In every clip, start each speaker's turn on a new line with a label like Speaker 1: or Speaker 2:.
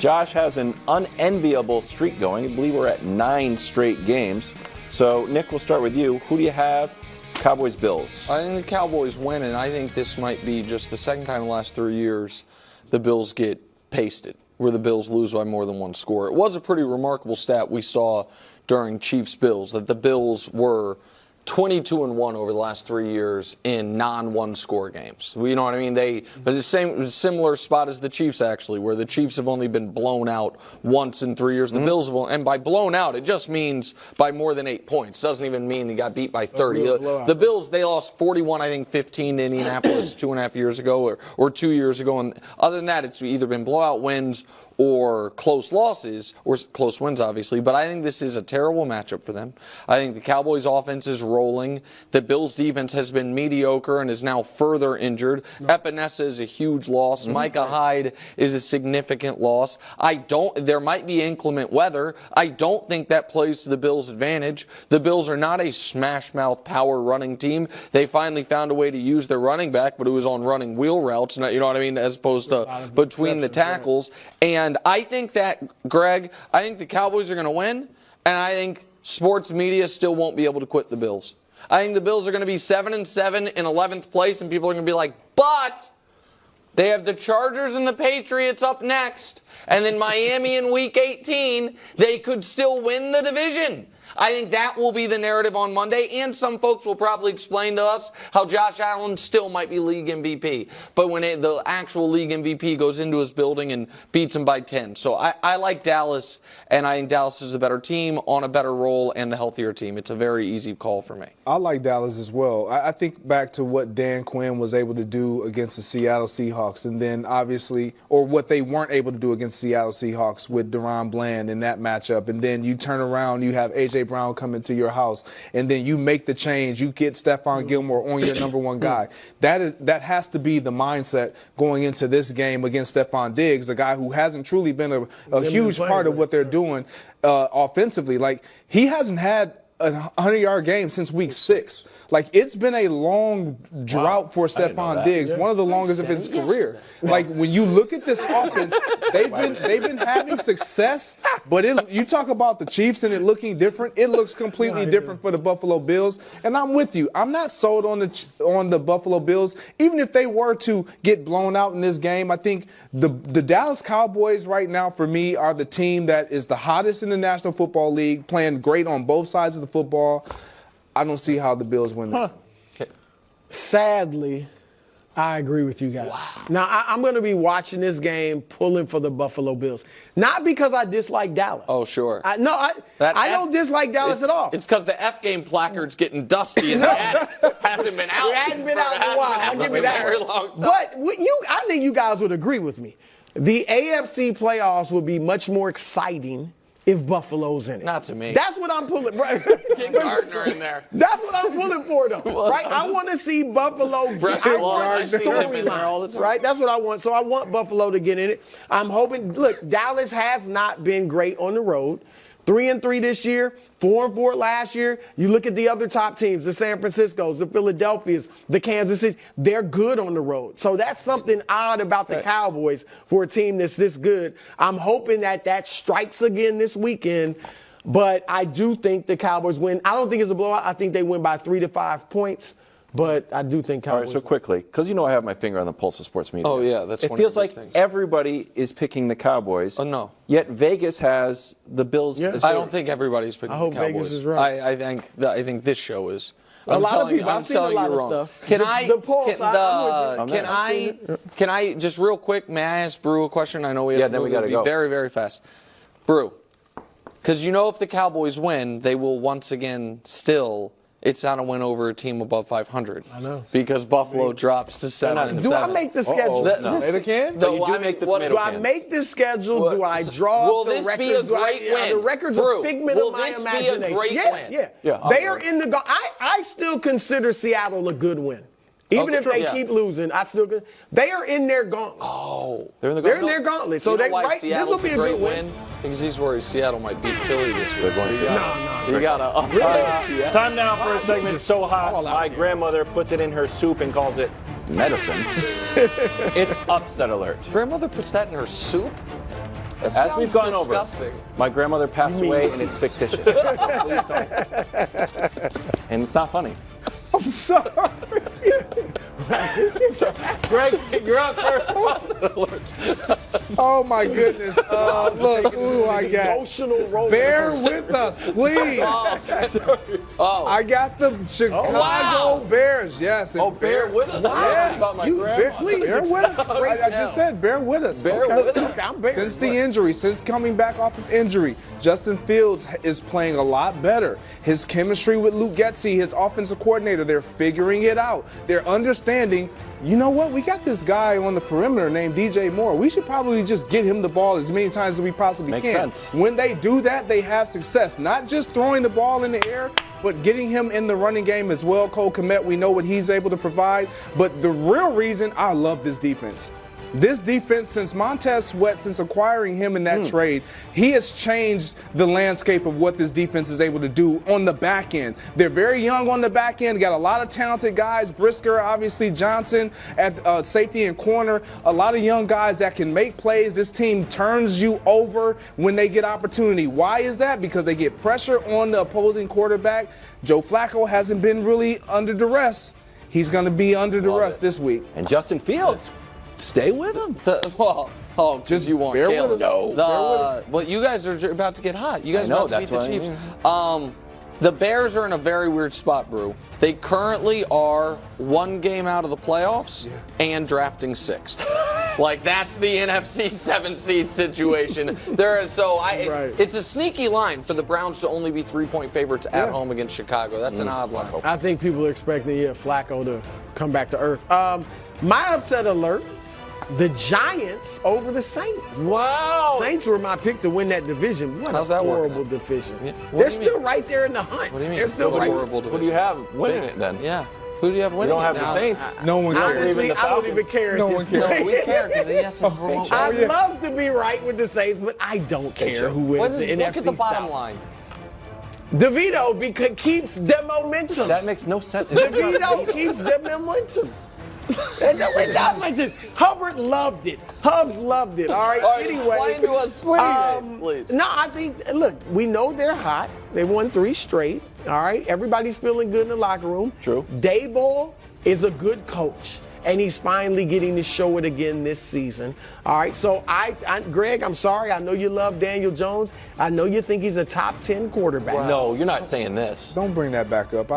Speaker 1: Josh has an unenviable streak going. I believe we're at 9 straight games. So, Nick, we'll start with you. Who do you have? Cowboys-Bills.
Speaker 2: I think the Cowboys win, and I think this might be just the second time in the last 3 years the Bills get pasted, where the Bills lose by more than one score. It was a pretty remarkable stat we saw during Chiefs-Bills, that the Bills were 22-1 over the last 3 years in non-one-score games. You know what I mean? But the similar spot as the Chiefs, actually, where the Chiefs have only been blown out once in 3 years. The Bills have only, and by blown out, it just means by more than 8 points. Doesn't even mean they got beat by 30. The Bills, they lost 41, I think, 15 to Indianapolis 2.5 years ago or 2 years ago. And other than that, it's either been blowout wins or close losses, or close wins, obviously. But I think this is a terrible matchup for them. I think the Cowboys' offense is rolling. The Bills' defense has been mediocre and is now further injured. Epinesa is a huge loss. Micah Hyde is a significant loss. There might be inclement weather. I don't think that plays to the Bills' advantage. The Bills are not a smash-mouth power running team. They finally found a way to use their running back, but it was on running wheel routes, you know what I mean, as opposed to between the tackles. And I think that, Greg, I think the Cowboys are going to win, and I think sports media still won't be able to quit the Bills. I think the Bills are going to be 7-7 in 11th place, and people are going to be like, but they have the Chargers and the Patriots up next, and then Miami in Week 18, they could still win the division. I think that will be the narrative on Monday, and some folks will probably explain to us how Josh Allen still might be league MVP. But when the actual league MVP goes into his building and beats him by 10. So I like Dallas, and I think Dallas is a better team on a better roll and the healthier team. It's a very easy call for me.
Speaker 3: I like Dallas as well. I think back to what Dan Quinn was able to do against the Seattle Seahawks, and then obviously, or what they weren't able to do against the Seattle Seahawks with Deron Bland in that matchup. And then you turn around, you have A.J. Brown come into your house, and then you make the change. You get Stephon Gilmore on your number one guy. That has to be the mindset going into this game against Stephon Diggs, a guy who hasn't truly been a huge part of what they're doing offensively. Like, he hasn't had a 100-yard game since week 6. Like, it's been a long drought for Stephon Diggs, one of the longest of his career. Like, when you look at this offense, they've been having success, but you talk about the Chiefs and it looking different. It looks completely different for the Buffalo Bills, and I'm with you. I'm not sold on the Buffalo Bills. Even if they were to get blown out in this game, I think the Dallas Cowboys right now, for me, are the team that is the hottest in the National Football League, playing great on both sides of the football. I don't see how the Bills win this.
Speaker 4: Sadly, I agree with you guys. Wow. Now, I'm going to be watching this game, pulling for the Buffalo Bills. Not because I dislike Dallas.
Speaker 2: Oh, sure.
Speaker 4: I don't dislike Dallas at all.
Speaker 2: It's because the F game placard's getting dusty and it hasn't been out.
Speaker 4: It hadn't been out in a while. I'll give you that.
Speaker 2: Very long time.
Speaker 4: But I think you guys would agree with me. The AFC playoffs would be much more exciting if Buffalo's in it.
Speaker 2: Not to me.
Speaker 4: That's what I'm pulling.
Speaker 2: Get Gardner in there.
Speaker 4: That's what I'm pulling for, though. Right? I want to see Buffalo. I want storylines. Right? That's what I want. So I want Buffalo to get in it. I'm hoping. Look, Dallas has not been great on the road. 3-3 this year, 4-4 last year. You look at the other top teams, the San Franciscos, the Philadelphias, the Kansas City. They're good on the road. So that's something odd about the Cowboys for a team that's this good. I'm hoping that strikes again this weekend. But I do think the Cowboys win. I don't think it's a blowout. I think they win by 3 to 5 points. But I do think Cowboys.
Speaker 1: All right, so quickly, because I have my finger on the pulse of sports media.
Speaker 2: Oh, yeah, that's
Speaker 1: it
Speaker 2: one
Speaker 1: feels
Speaker 2: of the
Speaker 1: like
Speaker 2: things.
Speaker 1: Everybody is picking the Cowboys.
Speaker 2: Oh, no.
Speaker 1: Yet Vegas has the Bills.
Speaker 4: Yeah.
Speaker 2: I don't think everybody's picking the Cowboys.
Speaker 4: I hope Vegas is right.
Speaker 2: I think this show is.
Speaker 4: A lot of people. I've seen a lot of stuff.
Speaker 2: Can I just real quick? May I ask Brew a question? I know we have
Speaker 1: then we got to go
Speaker 2: very, very fast. Brew, because if the Cowboys win, they will once again still. It's not a win over a team above 500.
Speaker 4: I know.
Speaker 2: Because Buffalo drops to 7-7.
Speaker 4: Do I make the schedule?
Speaker 3: No. They can?
Speaker 4: Do I make the schedule? Do I draw the records?
Speaker 2: Will this be a great win?
Speaker 4: The records are figment of my imagination.
Speaker 2: Will this be a great win?
Speaker 4: Yeah. They are in the I still consider Seattle a good win. Even if they keep losing, they are in their gauntlet.
Speaker 2: Oh.
Speaker 1: They're in the gauntlet.
Speaker 4: They're in their gauntlet. So this will be a good win.
Speaker 2: Because he's worried Seattle might beat Philly this week.
Speaker 1: They're going to.
Speaker 4: No.
Speaker 2: You got to
Speaker 5: Time now for a segment so hot, my grandmother puts it in her soup and calls it medicine. It's upset alert.
Speaker 2: Grandmother puts that in her soup?
Speaker 1: As we've gone
Speaker 2: disgusting.
Speaker 1: over, my grandmother passed away and it's fictitious. So please don't. And it's not funny.
Speaker 3: I'm sorry.
Speaker 5: Greg, you're up first.
Speaker 3: Oh my goodness. Look, who I got.
Speaker 4: Emotional roller
Speaker 3: Bear
Speaker 4: coaster.
Speaker 3: with us, please.
Speaker 2: Oh,
Speaker 3: I got the Chicago
Speaker 2: wow.
Speaker 3: Bears. Yes. and
Speaker 5: Bear with us.
Speaker 3: Wow.
Speaker 5: I was about my grandma.
Speaker 3: Please, bear with us. I just said, bear with us.
Speaker 2: Bear with us.
Speaker 4: Okay, I'm bearing.
Speaker 3: Since the injury, since coming back off of injury, Justin Fields is playing a lot better. His chemistry with Luke Getsy, his offensive coordinator, they're figuring it out. They're understanding, you know what, we got this guy on the perimeter named DJ Moore. We should probably just get him the ball as many times as we possibly
Speaker 1: Makes
Speaker 3: can.
Speaker 1: sense.
Speaker 3: When they do that, they have success. Not just throwing the ball in the air, but getting him in the running game as well. Cole Kmet, we know what he's able to provide. But the real reason I love this defense. This defense, since Montez Sweat, since acquiring him in that trade, he has changed the landscape of what this defense is able to do on the back end. They're very young on the back end, got a lot of talented guys. Brisker, obviously, Johnson at safety and corner, a lot of young guys that can make plays. This team turns you over when they get opportunity. Why is that? Because they get pressure on the opposing quarterback. Joe Flacco hasn't been really under duress. He's going to be under duress this week.
Speaker 1: And Justin Fields, stay with him.
Speaker 3: Just
Speaker 2: you want
Speaker 3: bear with
Speaker 2: Caleb.
Speaker 3: us. No, bear with us.
Speaker 2: Well, you guys are about to get hot. You guys
Speaker 1: I know,
Speaker 2: are about to beat the
Speaker 1: that's
Speaker 2: Chiefs.
Speaker 1: what
Speaker 2: The Bears are in a very weird spot, Brew. They currently are one game out of the playoffs and drafting sixth. Like, that's the NFC 7-seed situation. It's a sneaky line for the Browns to only be 3-point favorites at home against Chicago. That's an odd line.
Speaker 4: I think people are expecting Flacco to come back to earth. My upset alert, the Giants over the Saints.
Speaker 2: Wow.
Speaker 4: Saints were my pick to win that division. What
Speaker 2: How's
Speaker 4: a
Speaker 2: that working
Speaker 4: horrible
Speaker 2: out?
Speaker 4: division.
Speaker 2: Yeah. What
Speaker 4: They're
Speaker 2: do you
Speaker 4: still
Speaker 2: mean?
Speaker 4: right there in the hunt.
Speaker 2: What do you mean?
Speaker 4: They're still
Speaker 2: What a
Speaker 4: right.
Speaker 2: horrible
Speaker 1: Who do you have winning it then?
Speaker 2: Yeah. Who do you have
Speaker 1: You
Speaker 2: winning
Speaker 1: don't have
Speaker 2: it
Speaker 1: the
Speaker 2: now?
Speaker 1: Saints.
Speaker 3: No one cares.
Speaker 4: Honestly,
Speaker 1: the
Speaker 4: I don't even
Speaker 1: Falcons.
Speaker 4: care
Speaker 3: No
Speaker 4: at
Speaker 3: one
Speaker 4: this
Speaker 3: cares.
Speaker 4: point.
Speaker 2: No, we care because he has some promotion.
Speaker 4: I'd love to be right with the Saints, but I don't care who wins the NFC
Speaker 2: Look at the bottom
Speaker 4: South.
Speaker 2: line.
Speaker 4: DeVito because keeps the momentum.
Speaker 1: That makes no sense.
Speaker 4: DeVito keeps the momentum. It does make sense. Hubbard loved it. Hubs loved it. All right.
Speaker 2: All right,
Speaker 4: Anyway,
Speaker 2: explain to us, please.
Speaker 4: No, I think. Look, we know they're hot. They won 3 straight. All right. Everybody's feeling good in the locker room.
Speaker 1: True.
Speaker 4: Daboll is a good coach, and he's finally getting to show it again this season. All right. So Greg, I'm sorry. I know you love Daniel Jones. I know you think he's a top 10 quarterback.
Speaker 1: No, you're not saying this.
Speaker 3: Don't bring that back up.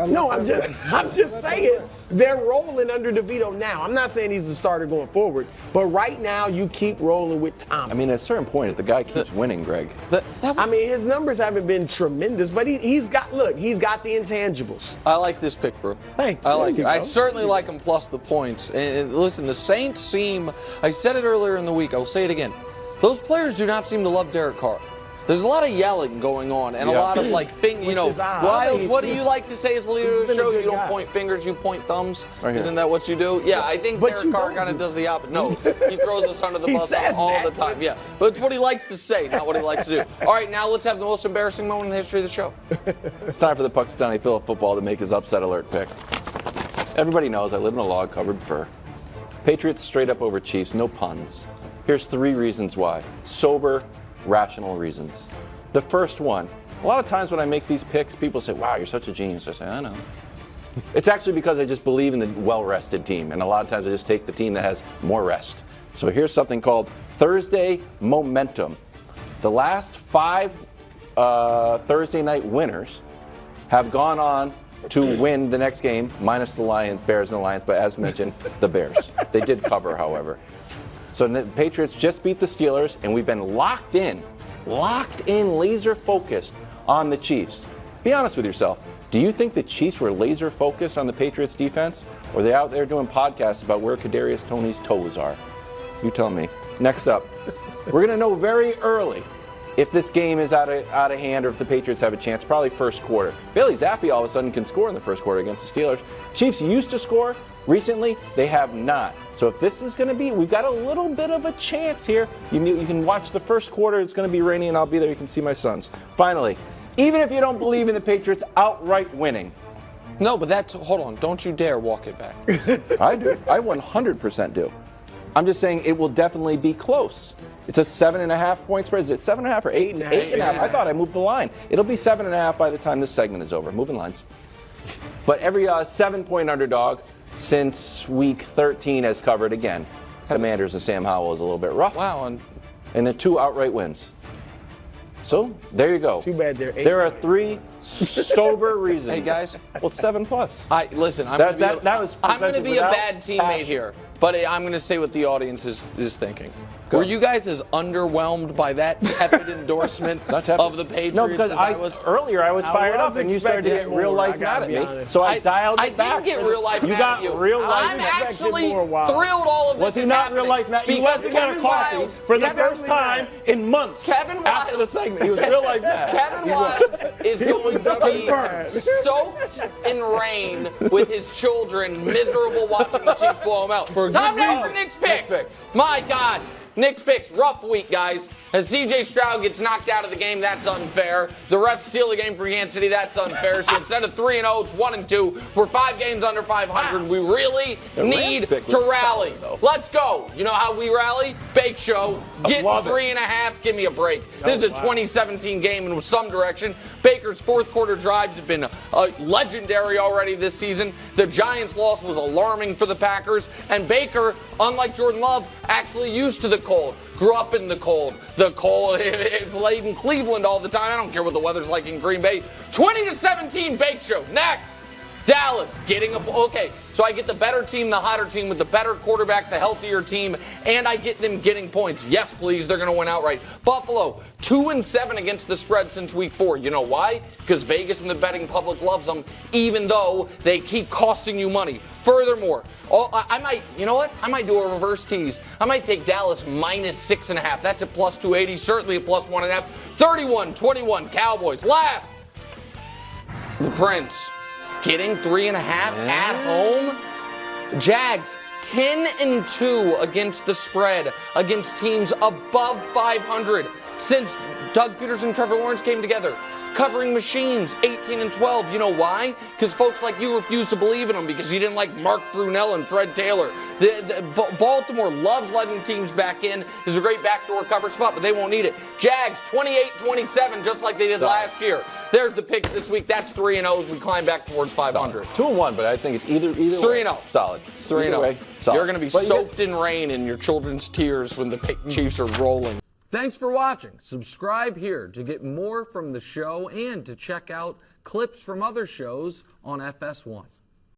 Speaker 4: No, I'm just saying they're rolling under DeVito now. I'm not saying he's the starter going forward, but right now you keep rolling with Tom.
Speaker 1: I mean, at a certain point, if the guy keeps winning, Greg.
Speaker 4: I mean, his numbers haven't been tremendous, but he's got the intangibles.
Speaker 2: I like this pick, bro.
Speaker 4: Hey,
Speaker 2: I like
Speaker 4: there
Speaker 2: it.
Speaker 4: you
Speaker 2: I
Speaker 4: go.
Speaker 2: certainly like him plus the points. And listen, the Saints seem, I said it earlier in the week, I will say it again. Those players do not seem to love Derek Carr. There's a lot of yelling going on and a lot of
Speaker 4: is odd.
Speaker 2: Wiles, what do you like to say as the leader of the
Speaker 4: been a
Speaker 2: show?
Speaker 4: good
Speaker 2: You don't
Speaker 4: guy.
Speaker 2: point fingers, you point thumbs.
Speaker 1: Right here.
Speaker 2: Isn't that what you do? Yeah, I think
Speaker 4: But
Speaker 2: Derek
Speaker 4: you
Speaker 2: Carr
Speaker 4: don't
Speaker 2: kind of
Speaker 4: do
Speaker 2: does the opposite. No, he throws us under the
Speaker 4: He
Speaker 2: bus
Speaker 4: says
Speaker 2: all
Speaker 4: that.
Speaker 2: the time. Yeah, but it's what he likes to say, not what he likes to do. All right, now let's have the most embarrassing moment in the history of the show.
Speaker 1: It's time for the Puxatawny Philip football to make his upset alert pick. Everybody knows I live in a log covered fur. Patriots straight up over Chiefs, no puns. Here's 3 reasons why. Sober, rational reasons. The first one, a lot of times when I make these picks, people say, wow, you're such a genius. I say, I know. It's actually because I just believe in the well-rested team, and a lot of times I just take the team that has more rest. So here's something called Thursday Momentum. The last 5 Thursday night winners have gone on to win the next game, minus the Bears and the Lions, but as mentioned, the Bears. They did cover, however. So the Patriots just beat the Steelers, and we've been locked in, laser focused on the Chiefs. Be honest with yourself. Do you think the Chiefs were laser focused on the Patriots defense, or are they out there doing podcasts about where Kadarius Toney's toes are? You tell me. Next up, we're going to know very early if this game is out of hand or if the Patriots have a chance, probably first quarter. Bailey Zappi all of a sudden can score in the first quarter against the Steelers. Chiefs used to score. Recently, they have not. So if this is going to be, we've got a little bit of a chance here. You can watch the first quarter. It's going to be rainy, and I'll be there. You can see my sons. Finally, even if you don't believe in the Patriots outright winning.
Speaker 2: No, but hold on. Don't you dare walk it back.
Speaker 1: I do. I 100% do. I'm just saying it will definitely be close. It's a 7.5 point spread. Is it 7.5 or 8? It's 8.5. I thought I moved the line. It'll be 7.5 by the time this segment is over. Moving lines. But every 7-point underdog since week 13 has covered again. Commanders and Sam Howell is a little bit rough.
Speaker 2: Wow.
Speaker 1: And the 2 outright wins. So there you go.
Speaker 4: Too bad they're 8.
Speaker 1: There are 3 sober reasons.
Speaker 2: Hey guys,
Speaker 1: well, 7+.
Speaker 2: Listen. I'm going to be a bad teammate here, but I'm going to say what the audience is thinking. Were you guys as underwhelmed by that tepid endorsement of the Patriots?
Speaker 5: No, because earlier I was fired up and you started to get real life mad at me. So I dialed it back.
Speaker 2: I didn't get real life mad at you.
Speaker 5: You got real life
Speaker 2: I'm actually thrilled all of this
Speaker 5: was he
Speaker 2: is
Speaker 5: not
Speaker 2: happening.
Speaker 5: real life mad? He wasn't going to coffee for the first time in months.
Speaker 2: Kevin
Speaker 5: after the segment, he was real life mad.
Speaker 2: Kevin Wiles is going to be soaked in rain with his children, miserable watching the Chiefs blow him out. Time now for Nick's picks. My God. Nick's picks, rough week, guys. As C.J. Stroud gets knocked out of the game, that's unfair. The refs steal the game for Kansas City, that's unfair. So instead of 3-0, it's 1-2. We're 5 games under 500. We really need to rally. Let's go. You know how we rally? Bake Show. Get 3.5. Give me a break. This is a 2017 game in some direction. Baker's fourth quarter drives have been legendary already this season. The Giants' loss was alarming for the Packers. And Baker, unlike Jordan Love, actually used to the cold. Grew up in the cold. The cold. Played in Cleveland all the time. I don't care what the weather's like in Green Bay. 20-17 Bake Show. Next. Dallas getting okay, so I get the better team, the hotter team with the better quarterback, the healthier team, and I get them getting points. Yes, please, they're going to win outright. Buffalo, 2-7 against the spread since week 4. You know why? Because Vegas and the betting public loves them, even though they keep costing you money. Furthermore, I might do a reverse tease. I might take Dallas -6.5. That's a plus 280, certainly a plus 1.5. 31-21 Cowboys. Last, the Prince. Getting 3.5 at home. Jags 10-2 against the spread against teams above 500 since Doug Peterson and Trevor Lawrence came together. Covering machines 18-12. You know why? Because folks like you refuse to believe in them because you didn't like Mark Brunell and Fred Taylor. Baltimore loves letting teams back in. There's a great backdoor cover spot, but they won't need it. Jags 28-27, just like they did last year. There's the pick this week. That's 3-0 as we climb back towards 500.
Speaker 1: 2-1, but I think it's either
Speaker 2: it's 3-0.
Speaker 1: Solid.
Speaker 2: 3-0. You're going to be soaked in rain and your children's tears when the Chiefs are rolling. Thanks for watching. Subscribe here to get more from the show and to check out clips from other shows on FS1.